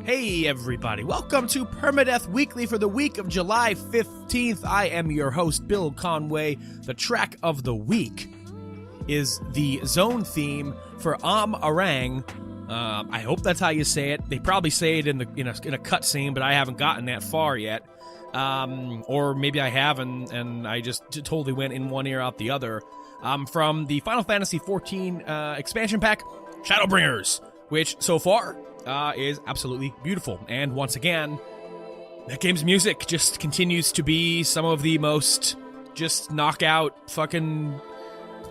Hey everybody, welcome to Permadeath Weekly for the week of July 15th. I am your host, Bill Conway. The track of the week is the zone theme for Arang. I hope that's how you say it. They probably say it in a cutscene, but I haven't gotten that far yet. Or maybe I have, and I just totally went in one ear out the other. From the Final Fantasy XIV expansion pack, Shadowbringers, which so far is absolutely beautiful. And once again, that game's music just continues to be some of the most just knockout fucking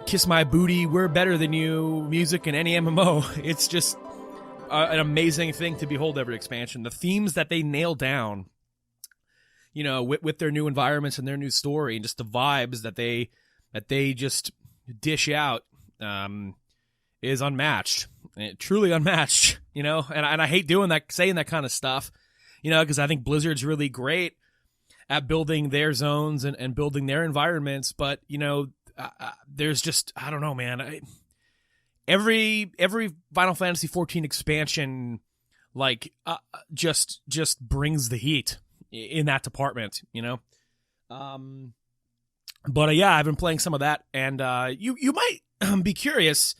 kiss my booty, we're better than you music in any MMO. It's just an amazing thing to behold every expansion. The themes that they nail down, you know, with their new environments and their new story, and just the vibes that they just dish out, is unmatched. Truly unmatched, you know, and I hate doing that, saying that kind of stuff, you know, because I think Blizzard's really great at building their zones and building their environments, but, you know, there's just, I don't know, man, every Final Fantasy XIV expansion, like, just brings the heat in that department, you know, but yeah, I've been playing some of that, and you might be curious,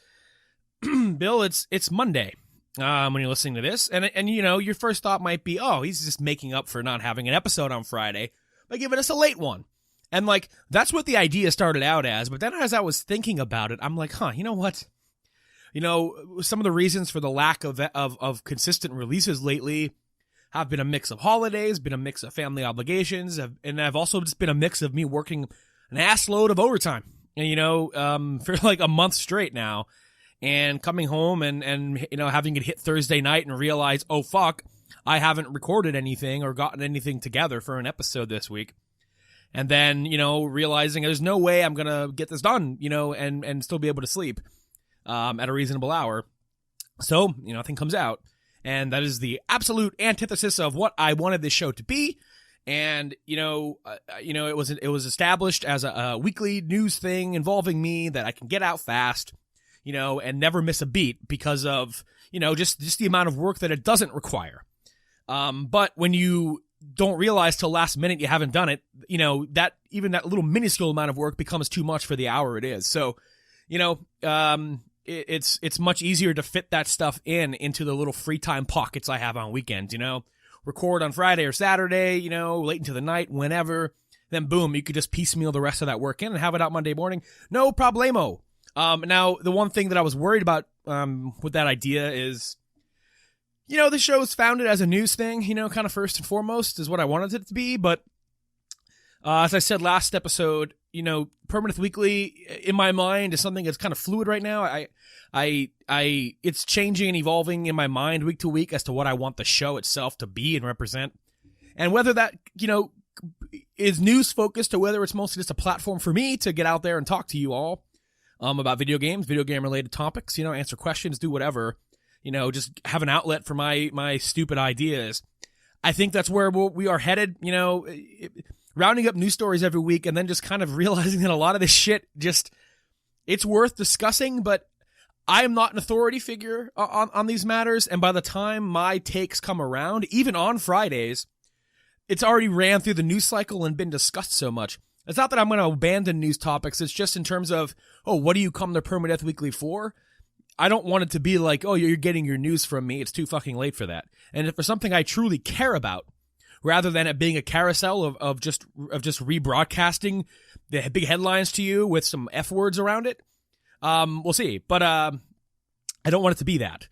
Bill, it's Monday when you're listening to this, and you know, your first thought might be, oh, he's just making up for not having an episode on Friday by giving us a late one. And like, that's what the idea started out as, but then as I was thinking about it, I'm like, you know what? You know, some of the reasons for the lack of consistent releases lately have been a mix of holidays, been a mix of family obligations, and I've also just been a mix of me working an ass load of overtime, and, you know, for like a month straight now. And coming home and you know, having it hit Thursday night and realize, oh fuck, I haven't recorded anything or gotten anything together for an episode this week. And then, you know, realizing there's no way I'm gonna get this done, you know, and still be able to sleep at a reasonable hour. So, you know, nothing comes out. And that is the absolute antithesis of what I wanted this show to be. And, you know, it was established as a weekly news thing involving me that I can get out fast, you know, and never miss a beat because of, you know, just the amount of work that it doesn't require. But when you don't realize till last minute you haven't done it, you know, that even that little minuscule amount of work becomes too much for the hour it is. So, you know, it's much easier to fit that stuff into the little free time pockets I have on weekends, you know, record on Friday or Saturday, you know, late into the night, whenever, then boom, you could just piecemeal the rest of that work in and have it out Monday morning. No problemo. Now, the one thing that I was worried about with that idea is, you know, the show is founded as a news thing, you know, kind of first and foremost is what I wanted it to be. But as I said last episode, you know, Permadeath Weekly, in my mind, is something that's kind of fluid right now. It's changing and evolving in my mind week to week as to what I want the show itself to be and represent. And whether that, you know, is news focused or whether it's mostly just a platform for me to get out there and talk to you all about video games, video game related topics, you know, answer questions, do whatever, you know, just have an outlet for my stupid ideas. I think that's where we are headed, you know, rounding up news stories every week and then just kind of realizing that a lot of this shit just, it's worth discussing, but I am not an authority figure on these matters. And by the time my takes come around, even on Fridays, it's already ran through the news cycle and been discussed so much. It's not that I'm going to abandon news topics. It's just in terms of, oh, what do you come to Permadeath Weekly for? I don't want it to be like, oh, you're getting your news from me. It's too fucking late for that. And if for something I truly care about, rather than it being a carousel of just rebroadcasting the big headlines to you with some F words around it. We'll see, but I don't want it to be that.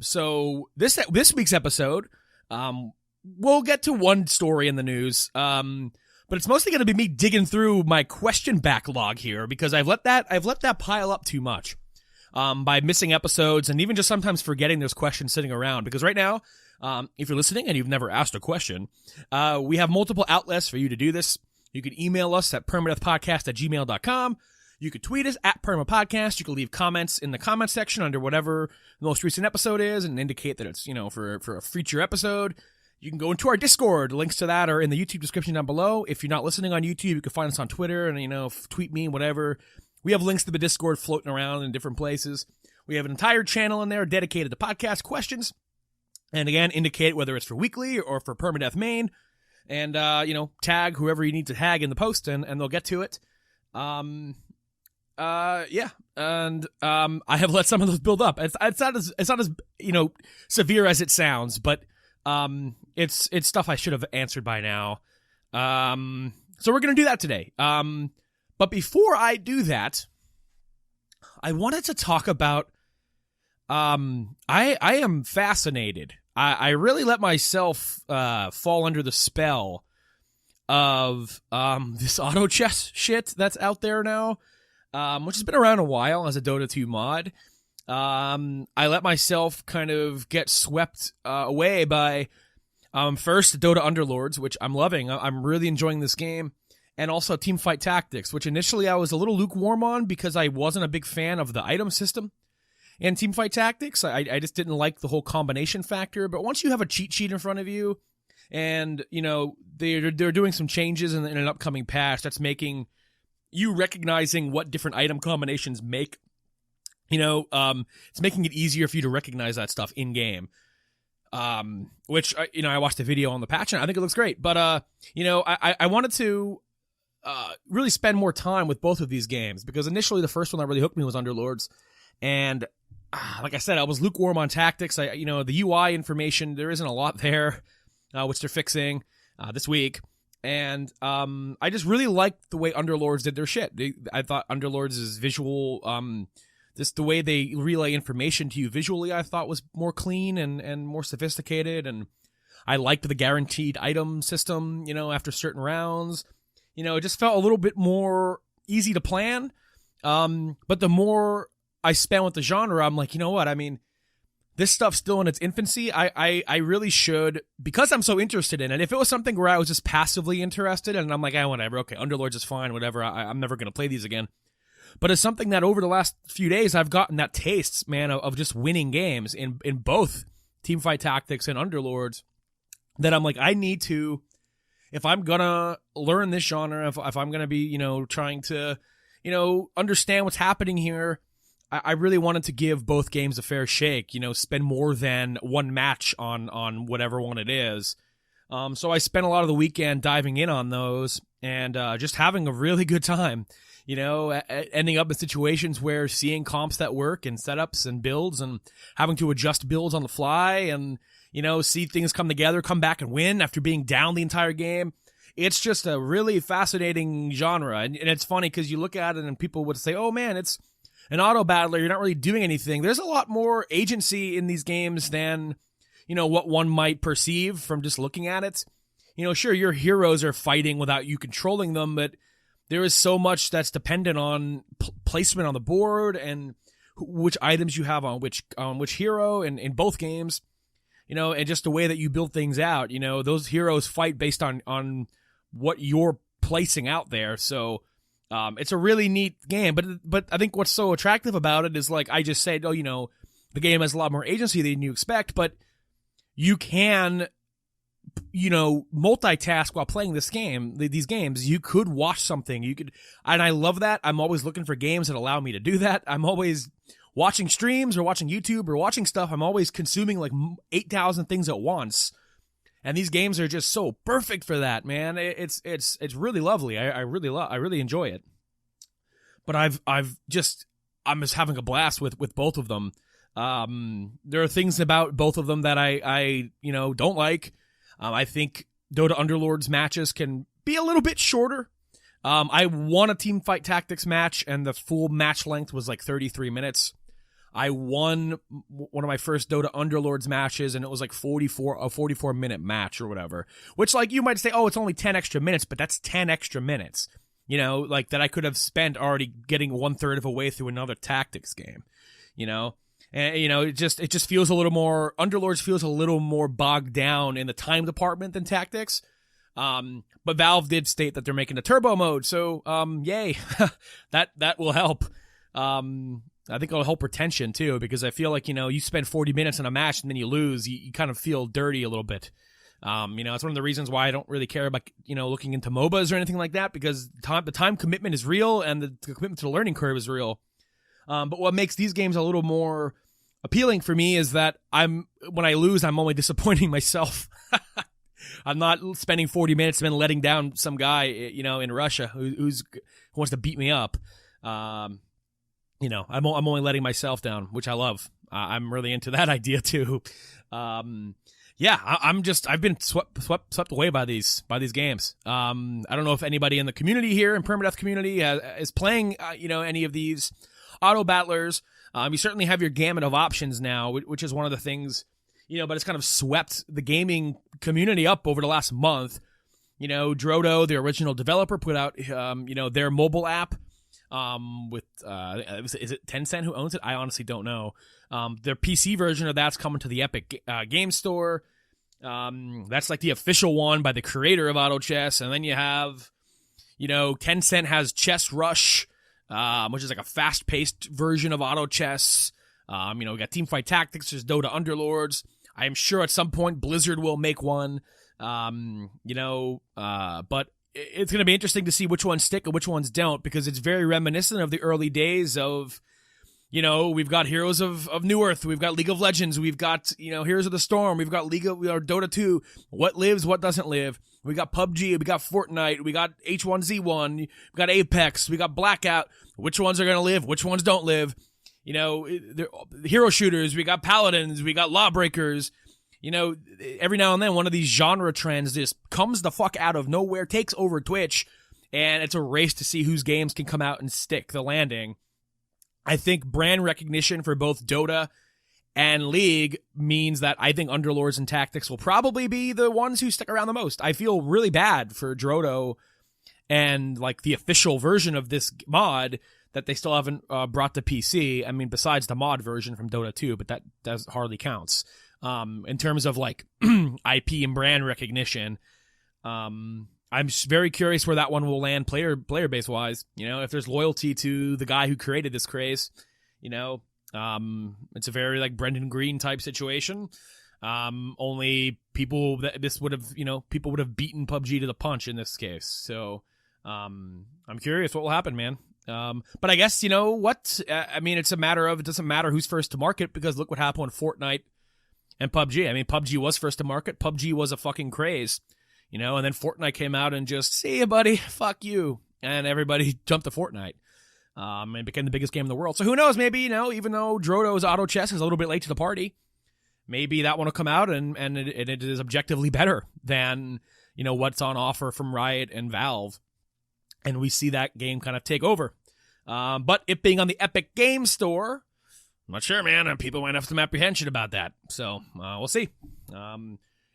So this week's episode, we'll get to one story in the news, but it's mostly going to be me digging through my question backlog here because I've let that pile up too much, by missing episodes and even just sometimes forgetting there's questions sitting around. Because right now, if you're listening and you've never asked a question, we have multiple outlets for you to do this. You can email us at permadeathpodcast@gmail.com. You could tweet us at permapodcast. You can leave comments in the comment section under whatever the most recent episode is and indicate that it's, for a future episode. You can go into our Discord. Links to that are in the YouTube description down below. If you're not listening on YouTube, you can find us on Twitter and, tweet me, whatever. We have links to the Discord floating around in different places. We have an entire channel in there dedicated to podcast questions. And again, indicate whether it's for weekly or for Permadeath main. And, tag whoever you need to tag in the post and they'll get to it. Yeah. And, I have let some of those build up. It's not as, severe as it sounds, but, it's stuff I should have answered by now. So we're going to do that today. But before I do that, I wanted to talk about, I am fascinated. I really let myself, fall under the spell of, this auto chess shit that's out there now, which has been around a while as a Dota 2 mod. I let myself kind of get swept, away by, first Dota Underlords, which I'm loving. I'm really enjoying this game. And also Teamfight Tactics, which initially I was a little lukewarm on because I wasn't a big fan of the item system in Teamfight Tactics. I just didn't like the whole combination factor. But once you have a cheat sheet in front of you and, they're doing some changes in an upcoming patch that's making you recognizing what different item combinations make, it's making it easier for you to recognize that stuff in game. Which, I watched a video on the patch and I think it looks great. But, I wanted to really spend more time with both of these games because initially the first one that really hooked me was Underlords. And like I said, I was lukewarm on tactics. The UI information, there isn't a lot there, which they're fixing this week. And I just really liked the way Underlords did their shit. I thought Underlords' visual, just the way they relay information to you visually, I thought was more clean and more sophisticated. And I liked the guaranteed item system, after certain rounds. It just felt a little bit more easy to plan. But the more I spent with the genre, I'm like, you know what? I mean, this stuff's still in its infancy. I really should, because I'm so interested in it. If it was something where I was just passively interested and I'm like, whatever, okay, Underlords is fine, whatever, I'm never going to play these again. But it's something that over the last few days, I've gotten that taste, man, of just winning games in both Teamfight Tactics and Underlords that I'm like, I need to, if I'm going to learn this genre, if I'm going to be, trying to, understand what's happening here, I really wanted to give both games a fair shake, spend more than one match on whatever one it is. So I spent a lot of the weekend diving in on those and just having a really good time, ending up in situations where seeing comps that work and setups and builds and having to adjust builds on the fly and, see things come together, come back and win after being down the entire game. It's just a really fascinating genre. And it's funny because you look at it and people would say, oh man, it's an auto battler, you're not really doing anything. There's a lot more agency in these games than, what one might perceive from just looking at it. Sure, your heroes are fighting without you controlling them, but there is so much that's dependent on placement on the board and which items you have on which hero in both games, and just the way that you build things out. Those heroes fight based on what you're placing out there. So, it's a really neat game, but I think what's so attractive about it is like I just said, the game has a lot more agency than you expect, but you can, multitask while playing this game, these games. You could watch something, and I love that. I'm always looking for games that allow me to do that. I'm always watching streams or watching YouTube or watching stuff. I'm always consuming like 8,000 things at once. And these games are just so perfect for that, man. It's really lovely. I really enjoy it. But I'm just having a blast with both of them. There are things about both of them that I don't like. I think Dota Underlords matches can be a little bit shorter. I won a Teamfight Tactics match, and the full match length was like 33 minutes. I won one of my first Dota Underlords matches, and it was like a 44-minute match or whatever. Which, like, you might say, oh, it's only 10 extra minutes, but that's 10 extra minutes. You know, like, that I could have spent already getting 1/3 of a way through another tactics game. You know? And, you know, it just feels a little more, Underlords feels a little more bogged down in the time department than tactics. But Valve did state that they're making a turbo mode, so, yay. that will help. I think it'll help retention, too, because I feel like, you know, you spend 40 minutes in a match and then you lose, you kind of feel dirty a little bit. You know, it's one of the reasons why I don't really care about, you know, looking into MOBAs or anything like that, because the time commitment is real and the commitment to the learning curve is real. But what makes these games a little more appealing for me is that when I lose, I'm only disappointing myself. I'm not spending 40 minutes and then letting down some guy, you know, in Russia who wants to beat me up. You know, I'm only letting myself down, which I love. I'm really into that idea too. Yeah, I've been swept away by these games. I don't know if anybody in the community here, in Permadeath community, is playing, you know, any of these auto battlers. You certainly have your gamut of options now, which is one of the things, you know, but it's kind of swept the gaming community up over the last month. You know, Drodo, the original developer, put out, you know, their mobile app. With is it Tencent who owns it? I honestly don't know. Their PC version of that's coming to the Epic Game Store. That's like the official one by the creator of Auto Chess, and then you have, you know, Tencent has Chess Rush, which is like a fast-paced version of Auto Chess. You know, we got Teamfight Tactics, there's Dota Underlords. I am sure at some point Blizzard will make one. You know, but it's going to be interesting to see which ones stick and which ones don't, because it's very reminiscent of the early days of, you know, we've got Heroes of New Earth, we've got League of Legends, we've got, you know, Heroes of the Storm, we've got Dota 2, what lives, what doesn't live. We got PUBG, we got Fortnite, we got H1Z1, we got Apex, we got Blackout. Which ones are going to live, which ones don't live? You know, hero shooters, we got Paladins, we got Lawbreakers. You know, every now and then one of these genre trends just comes the fuck out of nowhere, takes over Twitch, and it's a race to see whose games can come out and stick the landing. I think brand recognition for both Dota and League means that I think Underlords and Tactics will probably be the ones who stick around the most. I feel really bad for Drodo and, like, the official version of this mod that they still haven't brought to PC. I mean, besides the mod version from Dota 2, but that hardly counts. In terms of, like, IP and brand recognition, I'm very curious where that one will land player base wise. You know, if there's loyalty to the guy who created this craze, you know, it's a very, like, Brendan Green type situation. Only people that this would have, you know, people would have beaten PUBG to the punch in this case. So, I'm curious what will happen, man. But I guess, you know what? I mean, it's a matter of, it doesn't matter who's first to market, because look what happened with Fortnite and PUBG. I mean, PUBG was first to market. PUBG was a fucking craze, you know, and then Fortnite came out and just, see you, buddy, fuck you. And everybody jumped to Fortnite. And became the biggest game in the world. So who knows, maybe, you know, even though Drodo's Auto Chess is a little bit late to the party, maybe that one will come out and it is objectively better than, you know, what's on offer from Riot and Valve. And we see that game kind of take over. But it being on the Epic Game Store, I'm not sure, man. People might have some apprehension about that. So, we'll see.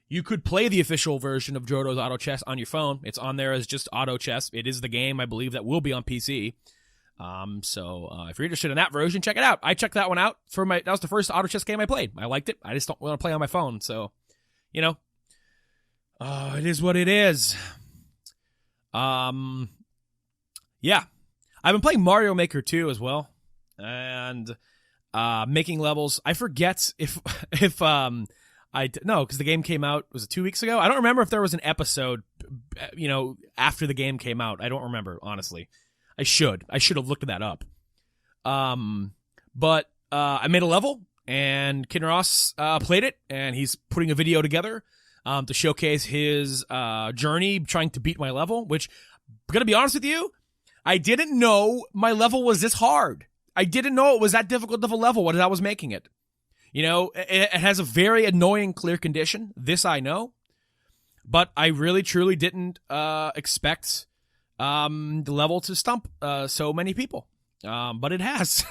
You could play the official version of Drodo's Auto Chess on your phone. It's on there as just Auto Chess. It is the game, I believe, that will be on PC. So if you're interested in that version, check it out. I checked that one out that was the first Auto Chess game I played. I liked it. I just don't want to play on my phone. So, you know, it is what it is. Yeah, I've been playing Mario Maker 2 as well, and making levels. I forget if no, because the game came out, was it 2 weeks ago? I don't remember if there was an episode, you know, after the game came out. I don't remember, honestly. I should have looked that up. But I made a level, and Kinross played it, and he's putting a video together to showcase his journey trying to beat my level, which, I'm gonna be honest with you, I didn't know my level was this hard. I didn't know it was that difficult of a level when I was making it. You know, it has a very annoying clear condition. This I know. But I really, truly didn't expect the level to stump so many people. But it has.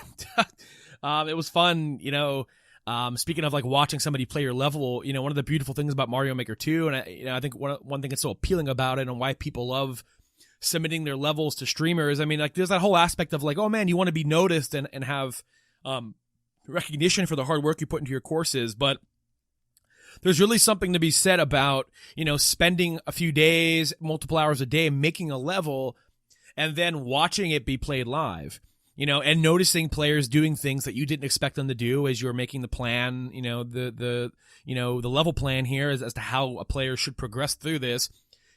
It was fun, speaking of like watching somebody play your level, one of the beautiful things about Mario Maker 2, and I think one thing that's so appealing about it and why people love submitting their levels to streamers. I mean, like there's that whole aspect of like, oh man, you want to be noticed and have recognition for the hard work you put into your courses, but there's really something to be said about, spending a few days, multiple hours a day making a level and then watching it be played live, and noticing players doing things that you didn't expect them to do as you were making the plan, the level plan here as to how a player should progress through this,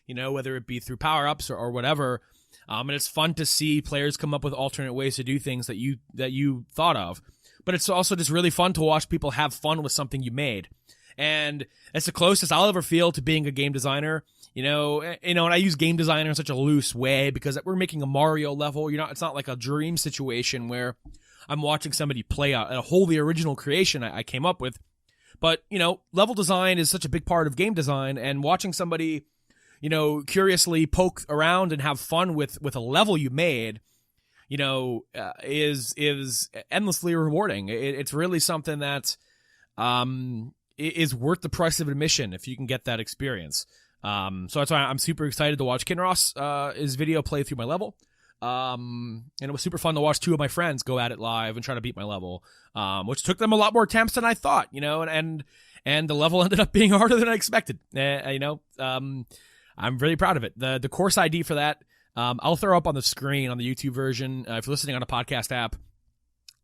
whether it be through power-ups or whatever. And it's fun to see players come up with alternate ways to do things that you thought of. But it's also just really fun to watch people have fun with something you made. And it's the closest I'll ever feel to being a game designer. And I use game designer in such a loose way because we're making a Mario level. It's not like a dream situation where I'm watching somebody play a wholly original creation I came up with. But, level design is such a big part of game design, and watching somebody, curiously poke around and have fun with a level you made, is endlessly rewarding. It's really something that is worth the price of admission if you can get that experience. So that's why I'm super excited to watch Kinross his video play through my level. And it was super fun to watch two of my friends go at it live and try to beat my level, which took them a lot more attempts than I thought, and the level ended up being harder than I expected. I'm really proud of it. The course ID for that, I'll throw up on the screen on the YouTube version. If you're listening on a podcast app,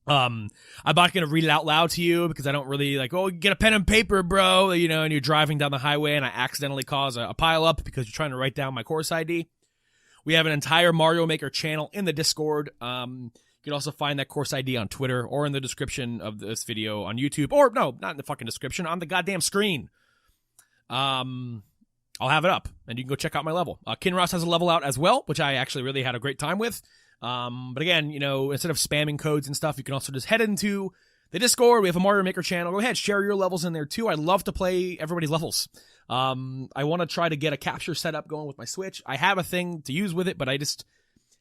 I'm not going to read it out loud to you because I don't really get a pen and paper, bro, and you're driving down the highway and I accidentally cause a pile up because you're trying to write down my course ID. We have an entire Mario Maker channel in the Discord. You can also find that course ID on Twitter or in the description of this video on YouTube, or no, not in the fucking description, on the goddamn screen. I'll have it up, and you can go check out my level. Kinross has a level out as well, which I actually really had a great time with. But again, instead of spamming codes and stuff, you can also just head into the Discord. We have a Mario Maker channel. Go ahead, share your levels in there too. I love to play everybody's levels. I want to try to get a capture setup going with my Switch. I have a thing to use with it, but I just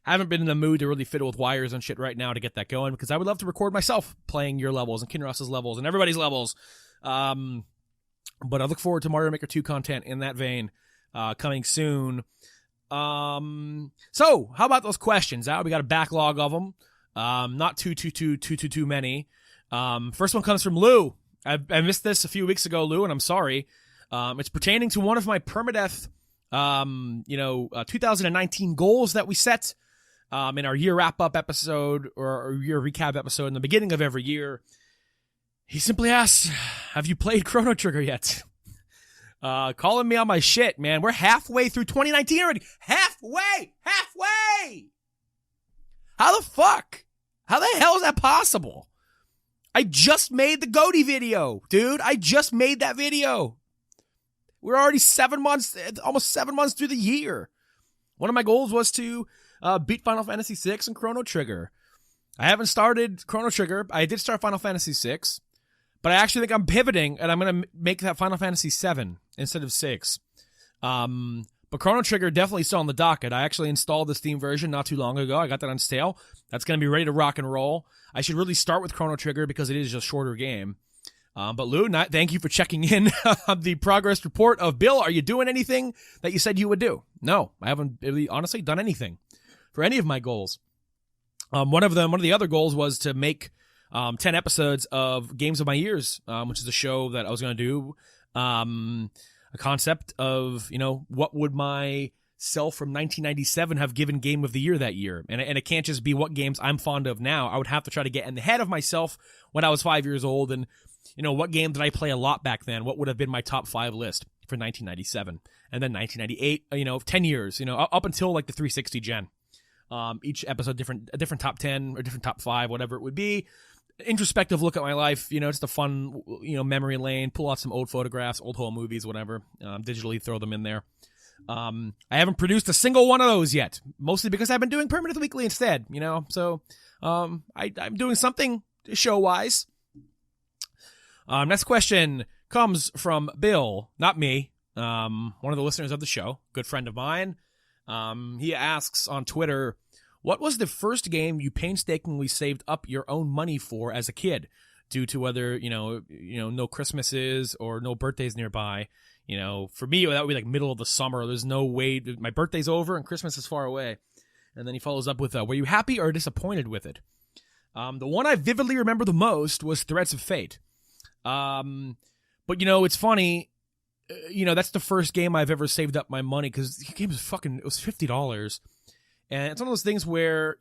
haven't been in the mood to really fiddle with wires and shit right now to get that going, because I would love to record myself playing your levels and Kinross's levels and everybody's levels. But I look forward to Mario Maker 2 content in that vein, coming soon. So how about those questions? We got a backlog of them. Not too many. First one comes from Lou. I missed this a few weeks ago, Lou, and I'm sorry. It's pertaining to one of my Permadeath, 2019 goals that we set, in our year wrap-up episode or our year recap episode in the beginning of every year. He simply asks, have you played Chrono Trigger yet? Calling me on my shit, man. We're halfway through 2019 already. Halfway! How the fuck? How the hell is that possible? I just made the Goaty video, dude. I just made that video. We're already almost 7 months through the year. One of my goals was to beat Final Fantasy VI and Chrono Trigger. I haven't started Chrono Trigger. I did start Final Fantasy VI. But I actually think I'm pivoting, and I'm going to make that Final Fantasy VII instead of 6. But Chrono Trigger definitely still on the docket. I actually installed the Steam version not too long ago. I got that on sale. That's going to be ready to rock and roll. I should really start with Chrono Trigger because it is a shorter game. But Lou, thank you for checking in on the progress report of Bill. Are you doing anything that you said you would do? No, I haven't really honestly done anything for any of my goals. One of the other goals was to make 10 episodes of Games of My Years, which is a show that I was going to do. A concept of, what would my self from 1997 have given Game of the Year that year? And it can't just be what games I'm fond of now. I would have to try to get in the head of myself when I was 5 years old. And, what game did I play a lot back then? What would have been my top 5 list for 1997? And then 1998, 10 years, up until like the 360 gen. Each episode, a different top 10 or different top 5, whatever it would be. Introspective look at my life, just a fun, memory lane, pull out some old photographs, old home movies, whatever, digitally throw them in there. I haven't produced a single one of those yet, mostly because I've been doing Permadeath Weekly instead, so I'm doing something show-wise. Next question comes from Bill, not me, one of the listeners of the show, good friend of mine. He asks on Twitter, what was the first game you painstakingly saved up your own money for as a kid, due to whether, no Christmases or no birthdays nearby? For me, that would be like middle of the summer. There's no way. My birthday's over and Christmas is far away. And then he follows up with, were you happy or disappointed with it? The one I vividly remember the most was Threads of Fate. But, it's funny. That's the first game I've ever saved up my money, because the game was it was $50. And it's one of those things where,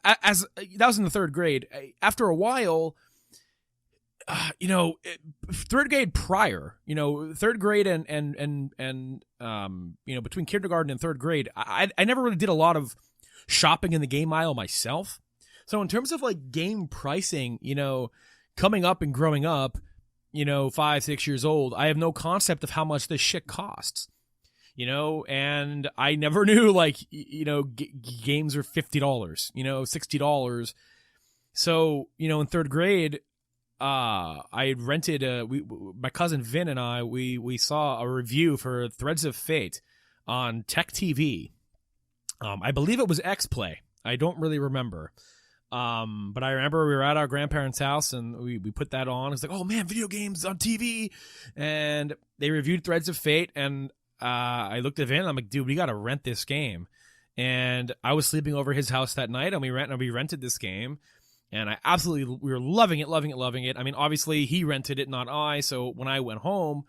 as that was in the third grade. After a while, third grade prior, third grade and between kindergarten and third grade, I never really did a lot of shopping in the game aisle myself. So in terms of like game pricing, coming up and growing up, 5-6 years old, I have no concept of how much this shit costs. And I never knew, games are $50, $60. So, in third grade, I had rented, my cousin Vin and I, we saw a review for Threads of Fate on Tech TV. I believe it was X-Play. I don't really remember. But I remember we were at our grandparents' house and we put that on. It's like, oh man, video games on TV. And they reviewed Threads of Fate, and I looked at Vin and I'm like, dude, we got to rent this game. And I was sleeping over his house that night, and we rented this game. And we were loving it. I mean, obviously he rented it, not I. So when I went home,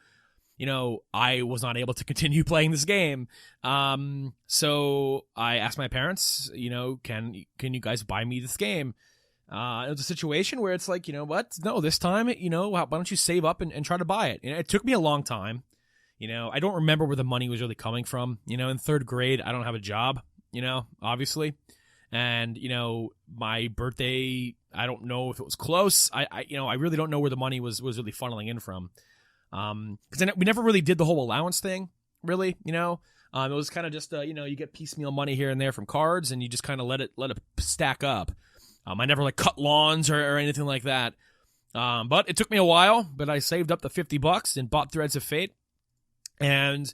I was not able to continue playing this game. So I asked my parents, can you guys buy me this game? It was a situation where it's like, what? No, this time, why don't you save up and try to buy it? It took me a long time. I don't remember where the money was really coming from. In third grade, I don't have a job, obviously. And, my birthday, I don't know if it was close. I really don't know where the money was really funneling in from. Because we never really did the whole allowance thing, really, it was kind of just, you get piecemeal money here and there from cards, and you just kind of let it stack up. I never cut lawns or anything like that. But it took me a while, but I saved up the $50 and bought Threads of Fate. And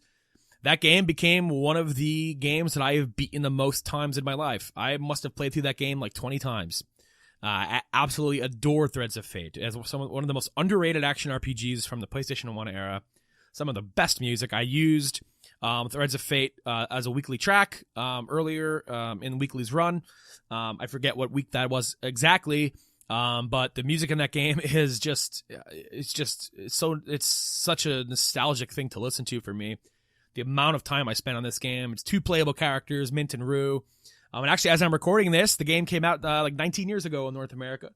that game became one of the games that I have beaten the most times in my life. I must have played through that game 20 times. I absolutely adore Threads of Fate as one of the most underrated action RPGs from the PlayStation 1 era. Some of the best music. I used Threads of Fate as a weekly track earlier in Weekly's run. I forget what week that was exactly, but the music in that game is it's such a nostalgic thing to listen to for me. The amount of time I spent on this game. It's 2 playable characters, Mint and Rue. And actually, as I'm recording this, the game came out 19 years ago in North America.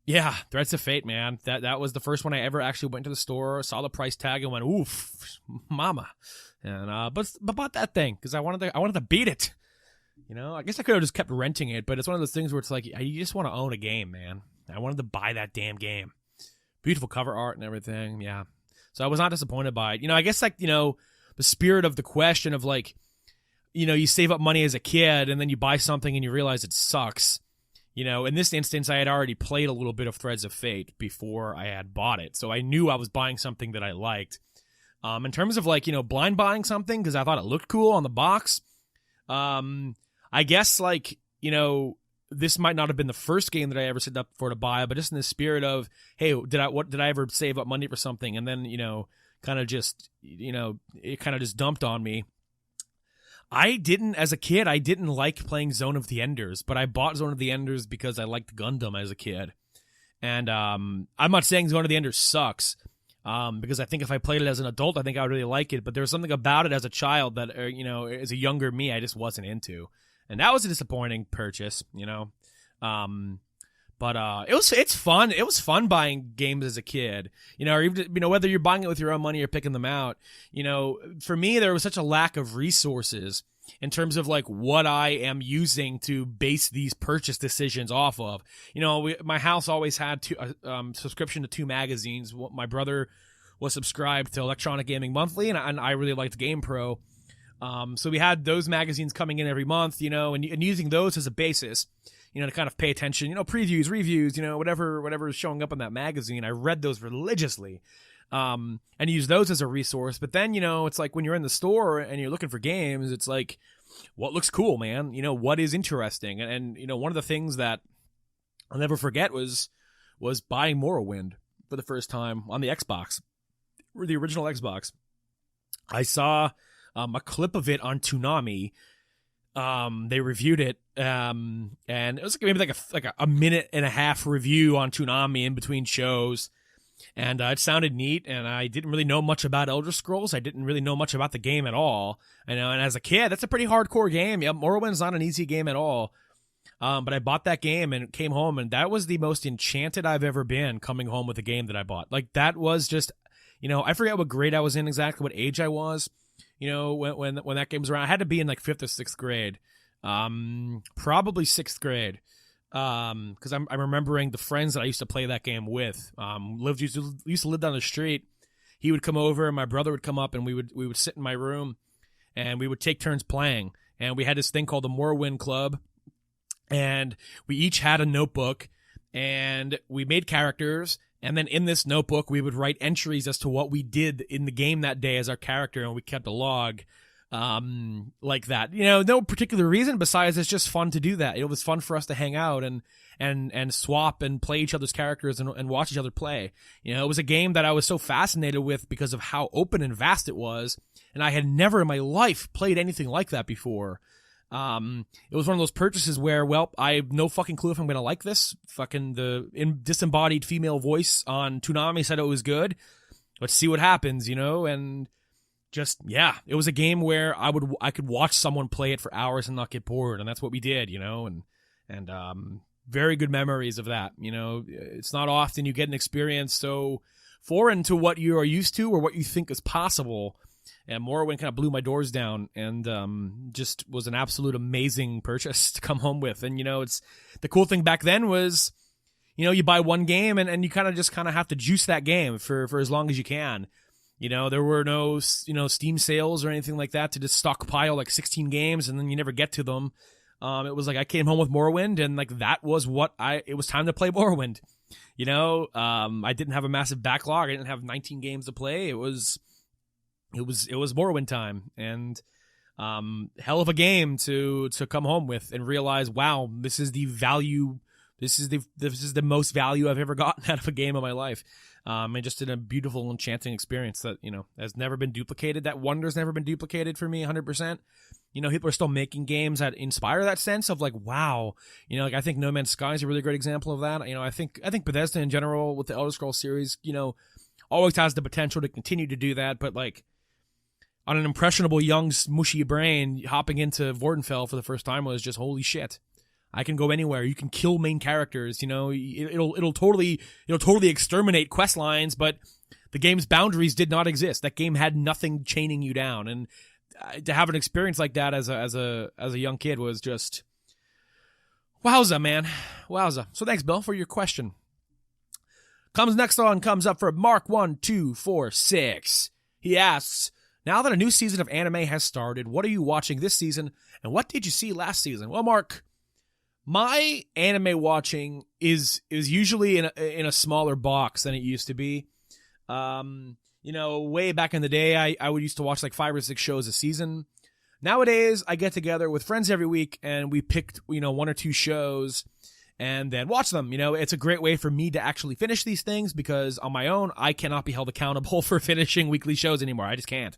Yeah, Threads of Fate, man. That was the first one I ever actually went to the store, saw the price tag, and went, oof, mama. And but bought that thing because I wanted to beat it. I guess I could have just kept renting it, but it's one of those things where it's like you just want to own a game, man. I wanted to buy that damn game. Beautiful cover art and everything, yeah. So I was not disappointed by it. I guess the spirit of the question of you save up money as a kid and then you buy something and you realize it sucks. In this instance, I had already played a little bit of Threads of Fate before I had bought it. So I knew I was buying something that I liked. In terms of blind buying something because I thought it looked cool on the box, I guess this might not have been the first game that I ever set up for to buy, but just in the spirit of, hey, did I ever save up money for something? And then, kind of just, it kind of just dumped on me. As a kid, I didn't like playing Zone of the Enders, but I bought Zone of the Enders because I liked Gundam as a kid. And I'm not saying Zone of the Enders sucks, because I think if I played it as an adult, I think I would really like it. But there was something about it as a child that, as a younger me, I just wasn't into. And that was a disappointing purchase, But it's fun. It was fun buying games as a kid, or even, whether you're buying it with your own money or picking them out. For me, there was such a lack of resources in terms of what I am using to base these purchase decisions off of. My house always had subscription to 2 magazines. My brother was subscribed to Electronic Gaming Monthly, and I really liked GamePro. So we had those magazines coming in every month, and using those as a basis, to kind of pay attention, previews, reviews, whatever is showing up in that magazine. I read those religiously. and use those as a resource. But then, it's like when you're in the store and you're looking for games, it's like, what looks cool, man? What is interesting? And one of the things that I'll never forget was buying Morrowind for the first time on the Xbox, or the original Xbox. I saw a clip of it on Toonami. They reviewed it, and it was maybe like a minute and a half review on Toonami in between shows, and it sounded neat. And I didn't really know much about Elder Scrolls. I didn't really know much about the game at all. And as a kid, that's a pretty hardcore game. Yeah, Morrowind's not an easy game at all. But I bought that game and came home, and that was the most enchanted I've ever been coming home with a game that I bought. Like, that was just, I forget what grade I was in exactly, what age I was. When that game was around, I had to be in like 5th or 6th grade, probably 6th grade, because I'm remembering the friends that I used to play that game with. Used to live down the street. He would come over, and my brother would come up, and we would sit in my room, and we would take turns playing. And we had this thing called the Morrowind Club, and we each had a notebook, and we made characters. And then in this notebook, we would write entries as to what we did in the game that day as our character, and we kept a log like that. No particular reason besides it's just fun to do that. It was fun for us to hang out and swap and play each other's characters and watch each other play. It was a game that I was so fascinated with because of how open and vast it was, and I had never in my life played anything like that before. It was one of those purchases where, well, I have no fucking clue if I'm gonna like this. Fucking the disembodied female voice on Toonami said it was good. Let's see what happens, and just, yeah, it was a game where I could watch someone play it for hours and not get bored, and that's what we did, and very good memories of that. It's not often you get an experience so foreign to what you are used to or what you think is possible. And Morrowind kind of blew my doors down, and just was an absolute amazing purchase to come home with. And, it's the cool thing back then was, you buy one game and you kind of have to juice that game for as long as you can. There were no, Steam sales or anything like that to just stockpile like 16 games and then you never get to them. It was like I came home with Morrowind, and like that was it was time to play Morrowind. I didn't have a massive backlog. I didn't have 19 games to play. It was Morrowind time, and hell of a game to come home with and realize, wow, this is the value. This is the most value I've ever gotten out of a game in my life. And just in a beautiful, enchanting experience that, has never been duplicated. That wonder's never been duplicated for me 100%. People are still making games that inspire that sense of like, wow. I think No Man's Sky is a really great example of that. I think Bethesda in general with the Elder Scrolls series, always has the potential to continue to do that. But like, on an impressionable young mushy brain, hopping into Vordenfell for the first time was just, holy shit. I can go anywhere. You can kill main characters. It'll totally exterminate quest lines, but the game's boundaries did not exist. That game had nothing chaining you down, and to have an experience like that as a young kid was just wowza, man, wowza. So thanks, Bill, for your question. Comes up for Mark1246. He asks, now that a new season of anime has started, what are you watching this season, and what did you see last season? Well, Mark, my anime watching is usually in a smaller box than it used to be. Way back in the day, I would used to watch like 5 or 6 shows a season. Nowadays, I get together with friends every week, and we picked 1 or 2 shows and then watch them. It's a great way for me to actually finish these things, because on my own, I cannot be held accountable for finishing weekly shows anymore. I just can't.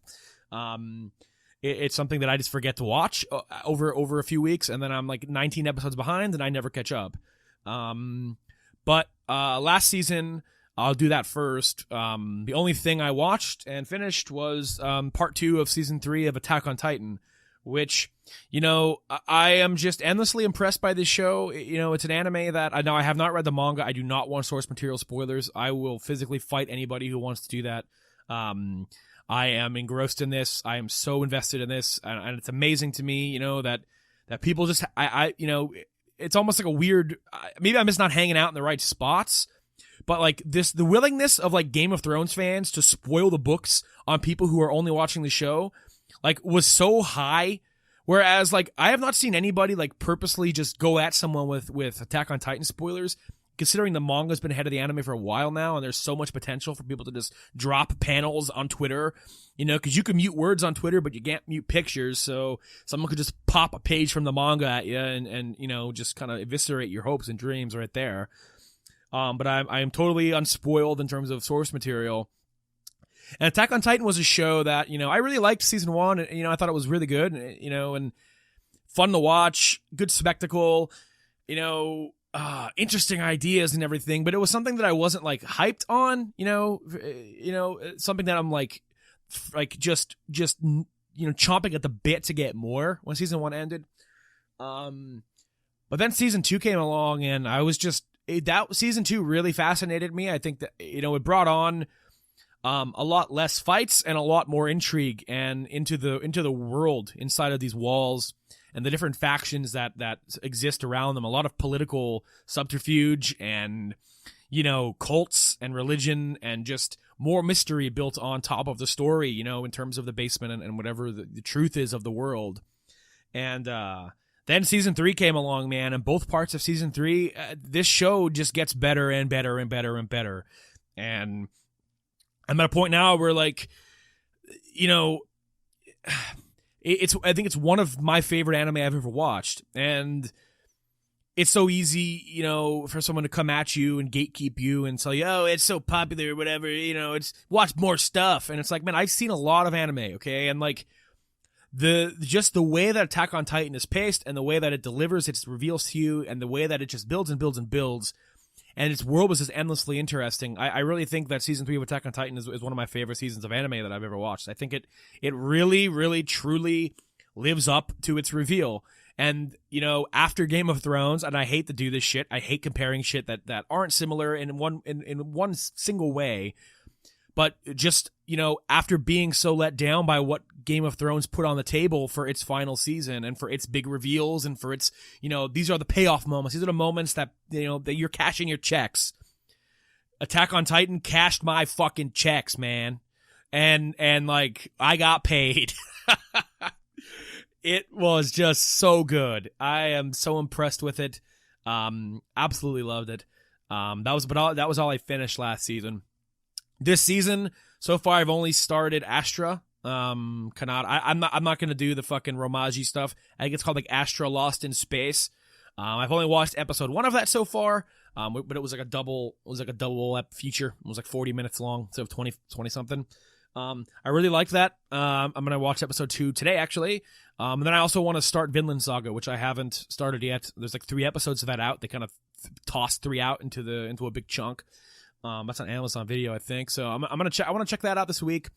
It's something that I just forget to watch over a few weeks, and then I'm like 19 episodes behind, and I never catch up. But last season, I'll do that first. The only thing I watched and finished was part 2 of season 3 of Attack on Titan, which, I am just endlessly impressed by this show. It's an anime that I have not read the manga. I do not want source material spoilers. I will physically fight anybody who wants to do that. I am engrossed in this. I am so invested in this, and it's amazing to me, that people just, it's almost like a weird, maybe I'm just not hanging out in the right spots, but like the willingness of like Game of Thrones fans to spoil the books on people who are only watching the show, like, was so high. Whereas like I have not seen anybody like purposely just go at someone with Attack on Titan spoilers. considering the manga's been ahead of the anime for a while now, and there's so much potential for people to just drop panels on Twitter, because you can mute words on Twitter, but you can't mute pictures, so someone could just pop a page from the manga at you and just kind of eviscerate your hopes and dreams right there. But I am totally unspoiled in terms of source material. And Attack on Titan was a show that, I really liked season 1, and, I thought it was really good, and fun to watch, good spectacle, interesting ideas and everything, but it was something that I wasn't like hyped on, something that I'm like just chomping at the bit to get more when season 1 ended. But then season 2 came along, and I was just that season 2 really fascinated me. I think that it brought on a lot less fights and a lot more intrigue and into the world inside of these walls and the different factions that exist around them. A lot of political subterfuge and, cults and religion and just more mystery built on top of the story, in terms of the basement and whatever the truth is of the world. And then season 3 came along, man, and both parts of season 3, this show just gets better and better and better and better. And I'm at a point now where, like, I think it's one of my favorite anime I've ever watched, and it's so easy, for someone to come at you and gatekeep you and tell you, oh, it's so popular or whatever, it's watch more stuff, and it's like, man, I've seen a lot of anime, okay, and like the way that Attack on Titan is paced and the way that it delivers its reveals to you and the way that it just builds and builds and builds. And its world was just endlessly interesting. I really think that season 3 of Attack on Titan is one of my favorite seasons of anime that I've ever watched. I think it really, really, truly lives up to its reveal. And, after Game of Thrones, and I hate to do this shit, I hate comparing shit that aren't similar in one single way. But just, after being so let down by what Game of Thrones put on the table for its final season and for its big reveals and for its, these are the payoff moments. These are the moments that, that you're cashing your checks. Attack on Titan cashed my fucking checks, man. And like, I got paid. It was just so good. I am so impressed with it. Absolutely loved it. That was all I finished last season. This season, so far, I've only started Astra. I'm not gonna do the fucking Romaji stuff. I think it's called like Astra Lost in Space. I've only watched episode 1 of that so far. But it was like a double feature. It was like 40 minutes long instead of 20 something. I really liked that. I'm gonna watch episode 2 today, actually. And then I also want to start Vinland Saga, which I haven't started yet. There's like 3 episodes of that out. They kind of tossed 3 out into a big chunk. That's on Amazon Video, I think. So I'm gonna check. I want to check that out this week.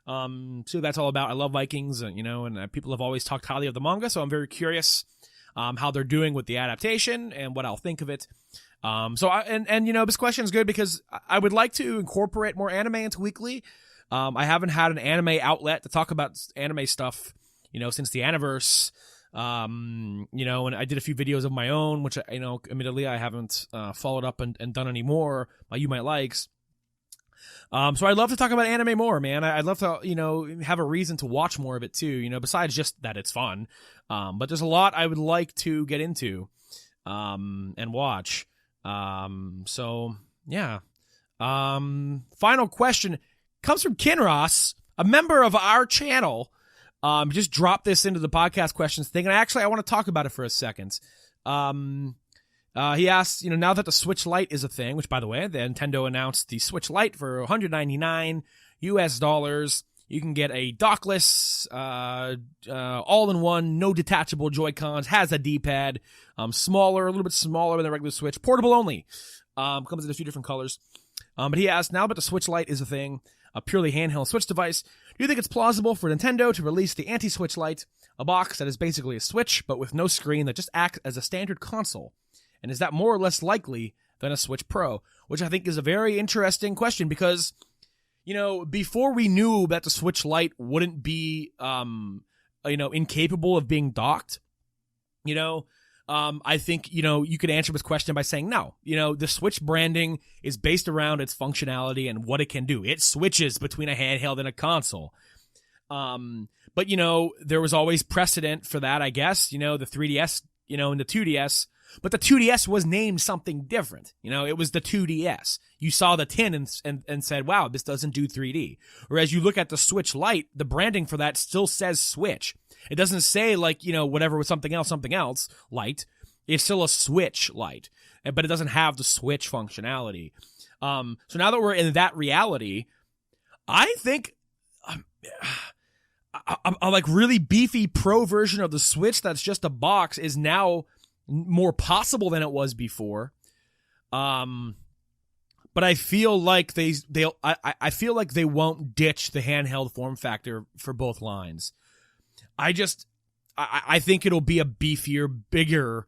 See what that's all about. I love Vikings, and people have always talked highly of the manga, so I'm very curious how they're doing with the adaptation and what I'll think of it. This question is good because I would like to incorporate more anime into weekly. I haven't had an anime outlet to talk about anime stuff, since the Aniverse. And I did a few videos of my own, which, admittedly I haven't followed up and done any more by You Might Likes. So I'd love to talk about anime more, man. I'd love to, have a reason to watch more of it too, besides just that it's fun. But there's a lot I would like to get into, and watch. So yeah. Final question comes from Kinross, a member of our channel. Just drop this into the podcast questions thing, and actually I want to talk about it for a second. He asks, now that the Switch Lite is a thing, which, by the way, the Nintendo announced the Switch Lite for $199 US. You can get a dockless, all-in-one, no detachable Joy-Cons, has a D-pad, a little bit smaller than the regular Switch, portable only. Comes in a few different colors. But he asks, now that the Switch Lite is a thing, a purely handheld Switch device, do you think it's plausible for Nintendo to release the anti-Switch Lite, a box that is basically a Switch, but with no screen that just acts as a standard console? And is that more or less likely than a Switch Pro? Which I think is a very interesting question because, before we knew that the Switch Lite wouldn't be, incapable of being docked, I think, you could answer this question by saying no. The Switch branding is based around its functionality and what it can do. It switches between a handheld and a console. But, there was always precedent for that, I guess. The 3DS in the 2DS, but the 2DS was named something different. It was the 2DS. You saw the tin and said, wow, this doesn't do 3D. Whereas you look at the Switch Lite, the branding for that still says Switch. It doesn't say whatever with something else, Lite. It's still a Switch Lite, but it doesn't have the Switch functionality. So now that we're in that reality, I think a like really beefy pro version of the Switch that's just a box is now more possible than it was before. But I feel like I feel like they won't ditch the handheld form factor for both lines. I think it'll be a beefier, bigger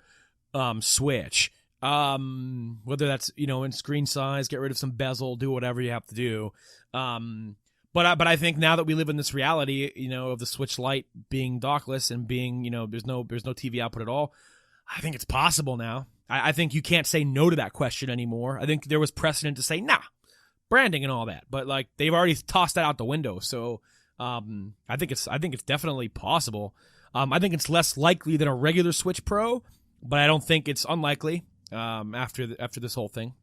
Switch. Whether that's in screen size, get rid of some bezel, do whatever you have to do. But I think now that we live in this reality, of the Switch Lite being dockless and being there's no TV output at all, I think it's possible now. I think you can't say no to that question anymore. I think there was precedent to say nah, branding and all that, but like they've already tossed that out the window. So I think it's definitely possible. I think it's less likely than a regular Switch Pro, but I don't think it's unlikely. After this whole thing.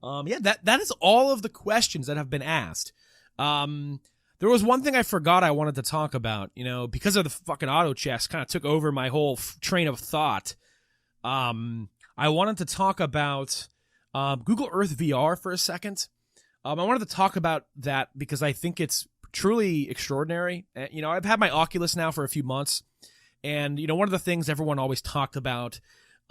That is all of the questions that have been asked. There was one thing I forgot I wanted to talk about, because of the fucking auto chess kind of took over my whole train of thought. I wanted to talk about Google Earth VR for a second. I wanted to talk about that because I think it's truly extraordinary. I've had my Oculus now for a few months, and one of the things everyone always talked about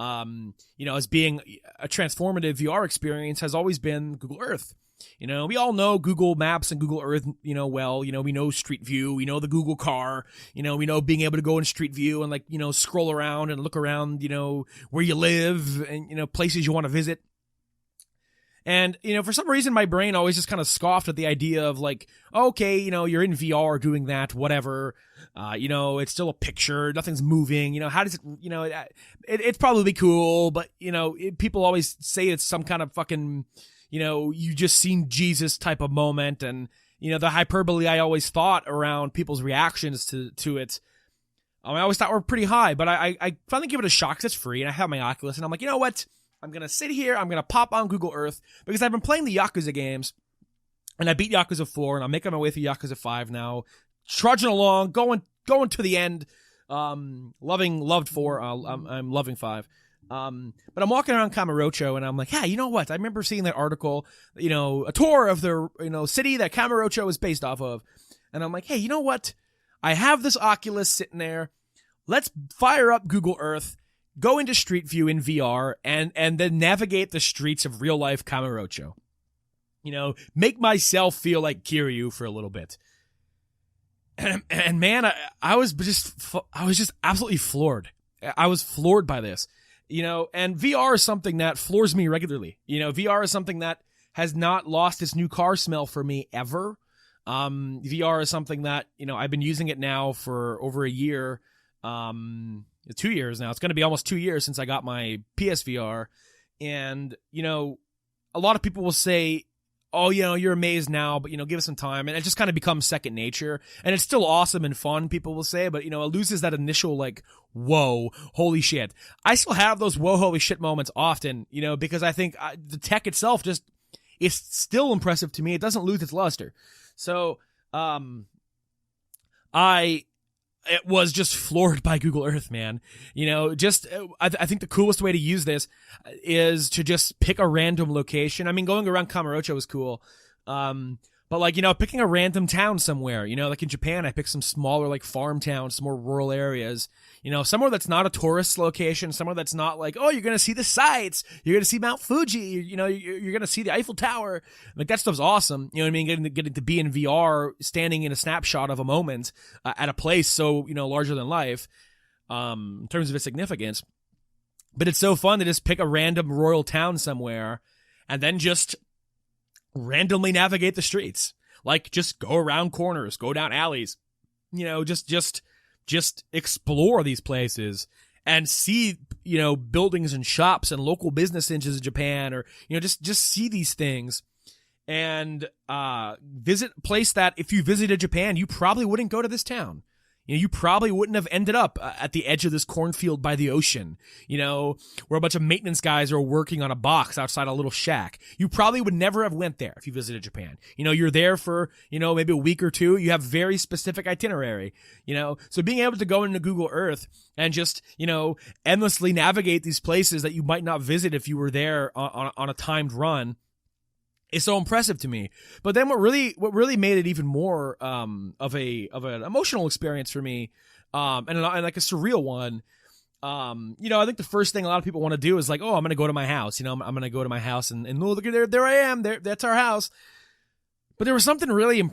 as being a transformative VR experience has always been Google Earth. We all know Google Maps and Google Earth, well, we know Street View, we know the Google car, we know being able to go in Street View and scroll around and look around, where you live and, places you want to visit. And, for some reason, my brain always just kind of scoffed at the idea of okay, you're in VR doing that, whatever. It's still a picture. Nothing's moving. How does it, it's probably cool, but, people always say it's some kind of fucking, you just seen Jesus type of moment. And, the hyperbole I always thought around people's reactions to it, I always thought were pretty high, but I finally give it a shot because it's free and I have my Oculus and I'm like, you know what? I'm going to sit here, I'm going to pop on Google Earth, because I've been playing the Yakuza games, and I beat Yakuza 4, and I'm making my way through Yakuza 5 now, trudging along, going to the end, loved 4, I'm loving 5. But I'm walking around Kamurocho, and I'm like, yeah, you know what? I remember seeing that article, a tour of the, city that Kamurocho is based off of, and I'm like, hey, you know what? I have this Oculus sitting there, let's fire up Google Earth, go into Street View in VR, and then navigate the streets of real-life Kamurocho. Make myself feel like Kiryu for a little bit. And man, I was just absolutely floored. I was floored by this. And VR is something that floors me regularly. VR is something that has not lost its new car smell for me ever. VR is something that, I've been using it now for over a year. 2 years now. It's going to be almost 2 years since I got my PSVR. And, a lot of people will say, oh, you're amazed now, but, give it some time. And it just kind of becomes second nature. And it's still awesome and fun, people will say, but, it loses that initial, whoa, holy shit. I still have those whoa, holy shit moments often, because I think the tech itself just is still impressive to me. It doesn't lose its luster. So, it was just floored by Google Earth, man. I think the coolest way to use this is to just pick a random location. I mean, going around Kamurocho was cool. But picking a random town somewhere, like in Japan, I picked some smaller, farm towns, some more rural areas, somewhere that's not a tourist location, somewhere that's not oh, you're going to see the sights, you're going to see Mount Fuji, you're going to see the Eiffel Tower. That stuff's awesome. You know what I mean? Getting to be in VR, standing in a snapshot of a moment at a place so, larger than life, in terms of its significance. But it's so fun to just pick a random rural town somewhere and then just randomly navigate the streets. Just go around corners, go down alleys, just explore these places and see, buildings and shops and local businesses in Japan, or, just see these things and visit a place that if you visited Japan, you probably wouldn't go to this town. you probably wouldn't have ended up at the edge of this cornfield by the ocean, where a bunch of maintenance guys are working on a box outside a little shack. You probably would never have went there if you visited Japan. You're there for, maybe a week or two. You have very specific itinerary, so being able to go into Google Earth and just, endlessly navigate these places that you might not visit if you were there on a timed run is so impressive to me. But then what really made it even more of an emotional experience for me, and like a surreal one. I think the first thing a lot of people want to do is like, oh, I'm going to go to my house. I'm going to go to my house and look at there I am. That's our house. But there was something really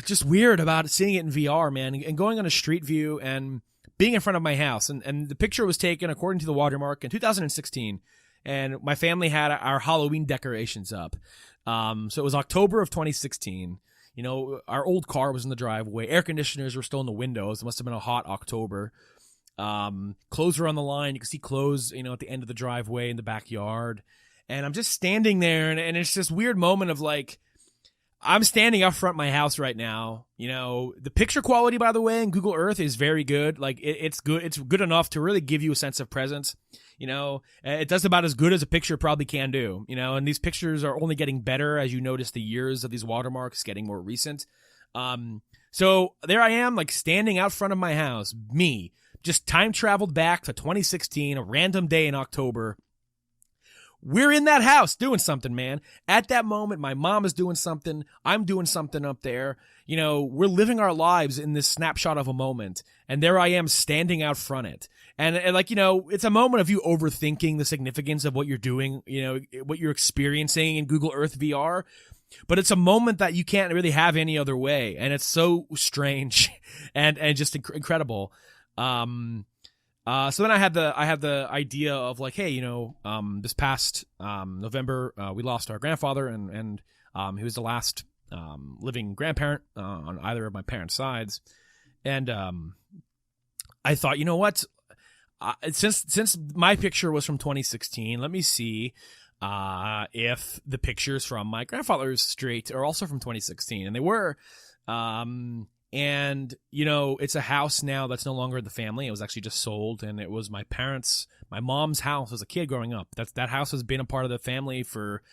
just weird about seeing it in VR, man, and going on a street view and being in front of my house. And the picture was taken according to the watermark in 2016. And my family had our Halloween decorations up. So it was October of 2016. Our old car was in the driveway. Air conditioners were still in the windows. It must have been a hot October. Clothes were on the line. You could see clothes, at the end of the driveway in the backyard. And I'm just standing there, and it's this weird moment of like, I'm standing up front of my house right now. The picture quality, by the way, in Google Earth is very good. Like it's good. It's good enough to really give you a sense of presence. It does about as good as a picture probably can do. And these pictures are only getting better as you notice the years of these watermarks getting more recent. So there I am, like standing out front of my house, me, just time traveled back to 2016, a random day in October. We're in that house doing something, man. At that moment, my mom is doing something. I'm doing something up there. We're living our lives in this snapshot of a moment. And there I am standing out front it. And it's a moment of you overthinking the significance of what you're doing, what you're experiencing in Google Earth VR. But it's a moment that you can't really have any other way. And it's so strange and just incredible. So then I had the idea of like, hey, this past November, we lost our grandfather, and he was the last living grandparent on either of my parents' sides, and I thought, you know what, since my picture was from 2016, let me see if the pictures from my grandfather's street are also from 2016, and they were. And, it's a house now that's no longer the family. It was actually just sold, and it was my mom's house as a kid growing up. That house has been a part of the family for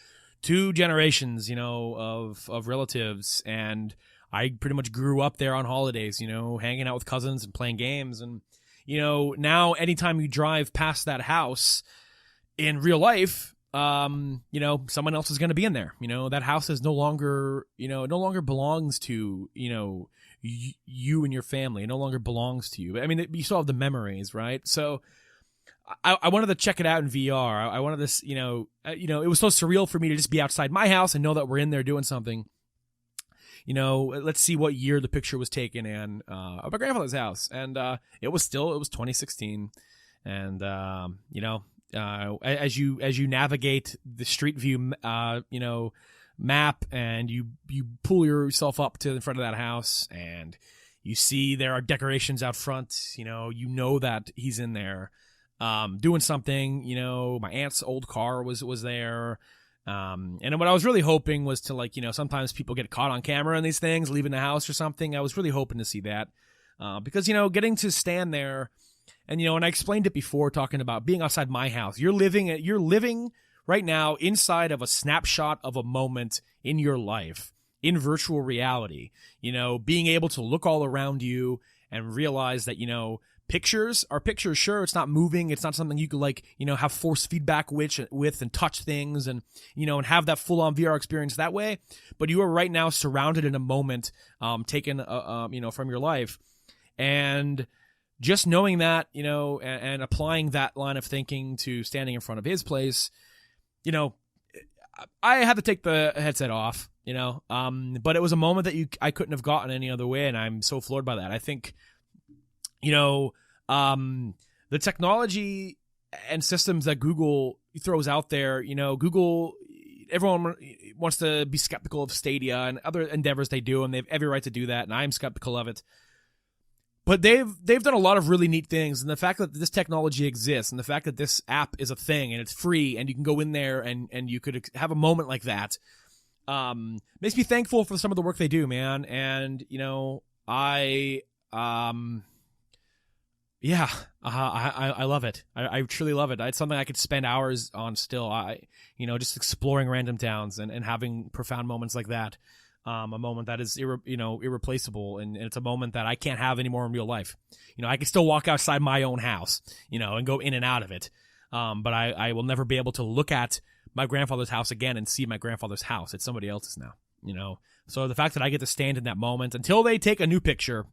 2 generations, of relatives. And I pretty much grew up there on holidays, hanging out with cousins and playing games. And, now anytime you drive past that house in real life, someone else is going to be in there. That house is no longer belongs to, you and your family. It no longer belongs to you. I mean, you still have the memories, right? So I wanted to check it out in VR. I wanted this, it was so surreal for me to just be outside my house and know that we're in there doing something. Let's see what year the picture was taken in of my grandfather's house. And it was 2016. And, as you navigate the street view, map, and you pull yourself up to the front of that house, and you see there are decorations out front. That he's in there doing something. My aunt's old car was there. And what I was really hoping was to sometimes people get caught on camera in these things, leaving the house or something. I was really hoping to see that because getting to stand there. And, and I explained it before talking about being outside my house. You're living right now inside of a snapshot of a moment in your life, in virtual reality, being able to look all around you and realize that, pictures are pictures. Sure, it's not moving. It's not something you could have force feedback with and touch things and, and have that full on VR experience that way. But you are right now surrounded in a moment taken, from your life. And just knowing that, and applying that line of thinking to standing in front of his place, I had to take the headset off, but it was a moment that I couldn't have gotten any other way. And I'm so floored by that. I think, the technology and systems that Google throws out there, Google, everyone wants to be skeptical of Stadia and other endeavors they do, and they have every right to do that. And I'm skeptical of it. But they've done a lot of really neat things, and the fact that this technology exists, and the fact that this app is a thing, and it's free, and you can go in there and you could have a moment like that, makes me thankful for some of the work they do, man. And I Yeah, I love it. I truly love it. It's something I could spend hours on still. Just exploring random towns and having profound moments like that. A moment that is irreplaceable, and it's a moment that I can't have anymore in real life. I can still walk outside my own house, and go in and out of it. But I will never be able to look at my grandfather's house again and see my grandfather's house. It's somebody else's now, So the fact that I get to stand in that moment until they take a new picture,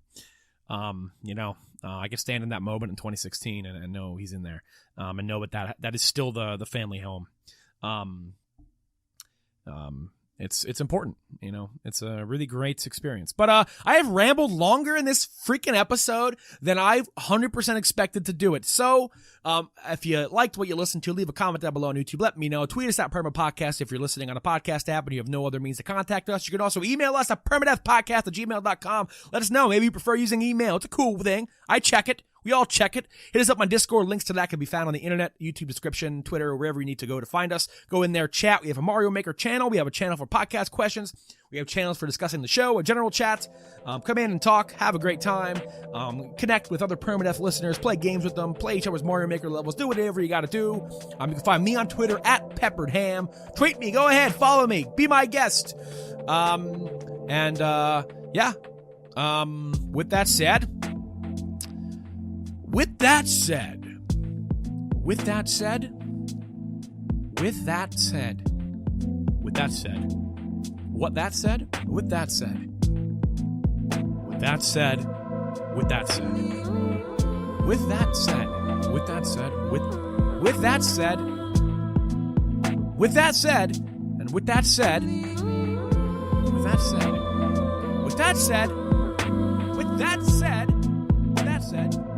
I can stand in that moment in 2016 and know he's in there, and know that is still the family home. It's important, it's a really great experience. But I have rambled longer in this freaking episode than I've 100% expected to do it. So if you liked what you listened to, leave a comment down below on YouTube. Let me know. Tweet us at Permapodcast if you're listening on a podcast app and you have no other means to contact us. You can also email us at permadeathpodcast@gmail.com. Let us know. Maybe you prefer using email. It's a cool thing. I check it. We all check it. Hit us up on Discord. Links to that can be found on the internet, YouTube description, Twitter, or wherever you need to go to find us. Go in there, chat. We have a Mario Maker channel. We have a channel for podcast questions. We have channels for discussing the show, a general chat. Come in and talk. Have a great time. Connect with other Permadeath listeners. Play games with them. Play each other's Mario Maker levels. Do whatever you got to do. You can find me on Twitter at PepperedHam. Tweet me. Go ahead. Follow me. Be my guest. With that said... With that said, what that said, with that said, with that said, with that said, with that said, with that said, with that said, with that said, with that said, with that said, with that said, and with that said, with that said, with that said, with that said, with that said.